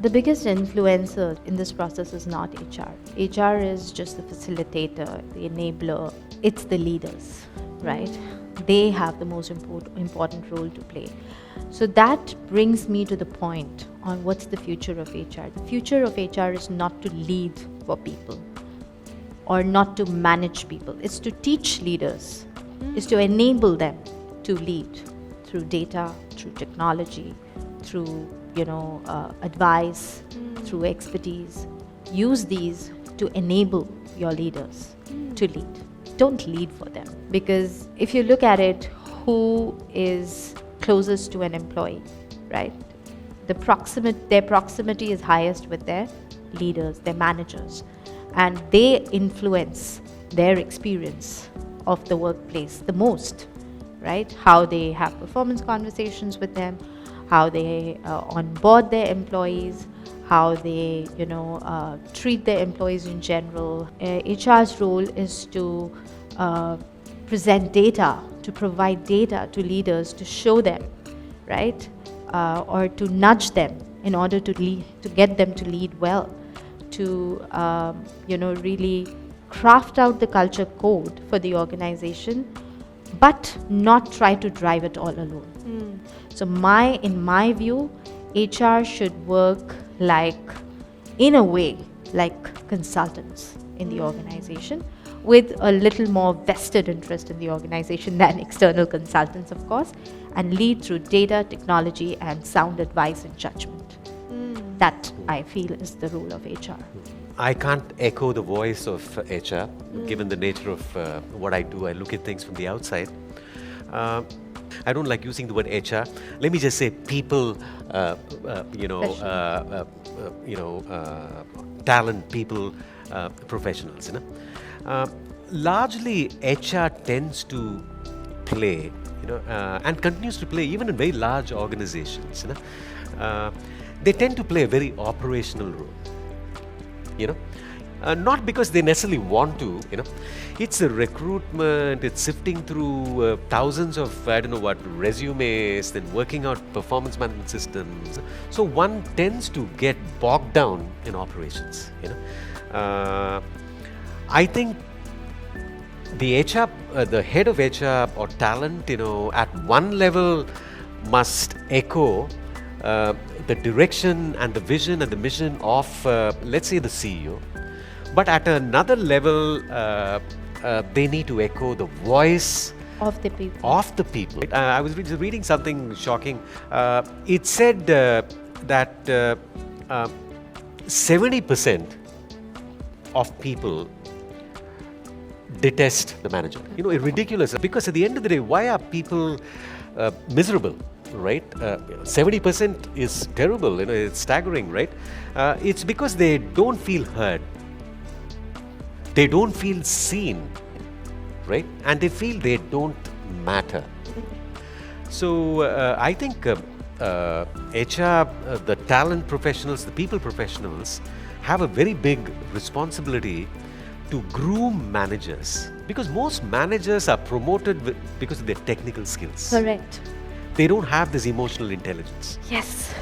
The biggest influencer in this process is not HR. HR is just the facilitator, the enabler. It's the leaders, right? They have the most important role to play. So that brings me to the point on what's the future of HR. The future of HR is not to lead for people or not to manage people. It's to teach leaders, it's to enable them to lead through data, through technology, through advice, through expertise. Use these to enable your leaders to lead. Don't lead for them, because if you look at it, who is closest to an employee, right? Their proximity is highest with their leaders, their managers, and they influence their experience of the workplace the most, right? How they have performance conversations with them, how they onboard their employees, how they treat their employees in general. HR's role is to present data, to provide data to leaders, to show them, right, or to nudge them in order to lead, to get them to lead well, to really craft out the culture code for the organization, but not try to drive it all alone. So in my view, HR should work in a way like consultants in the organization, with a little more vested interest in the organization than external consultants, of course, and lead through data, technology, and sound advice and judgment. That, I feel, is the role of HR. I can't echo the voice of HR, given the nature of what I do. I look at things from the outside. I don't like using the word HR. Let me just say people, talent, people, professionals. Largely, HR tends to play, and continues to play even in very large organizations. They tend to play a very operational role. Not because they necessarily want to. It's a recruitment. It's sifting through thousands of resumes, then working out performance management systems. So one tends to get bogged down in operations. I think the HR, the head of HR or talent, at one level must echo the direction and the vision and the mission of, let's say, the CEO. But at another level, they need to echo the voice of the people. I was reading something shocking. It said that 70% of people detest the manager. Ridiculous. Because at the end of the day, why are people miserable? Right? 70% is terrible. It's staggering, right? It's because they don't feel heard. They don't feel seen, right? And they feel they don't matter. So I think HR, the talent professionals, the people professionals, have a very big responsibility to groom managers, because most managers are promoted because of their technical skills. Correct. They don't have this emotional intelligence. Yes.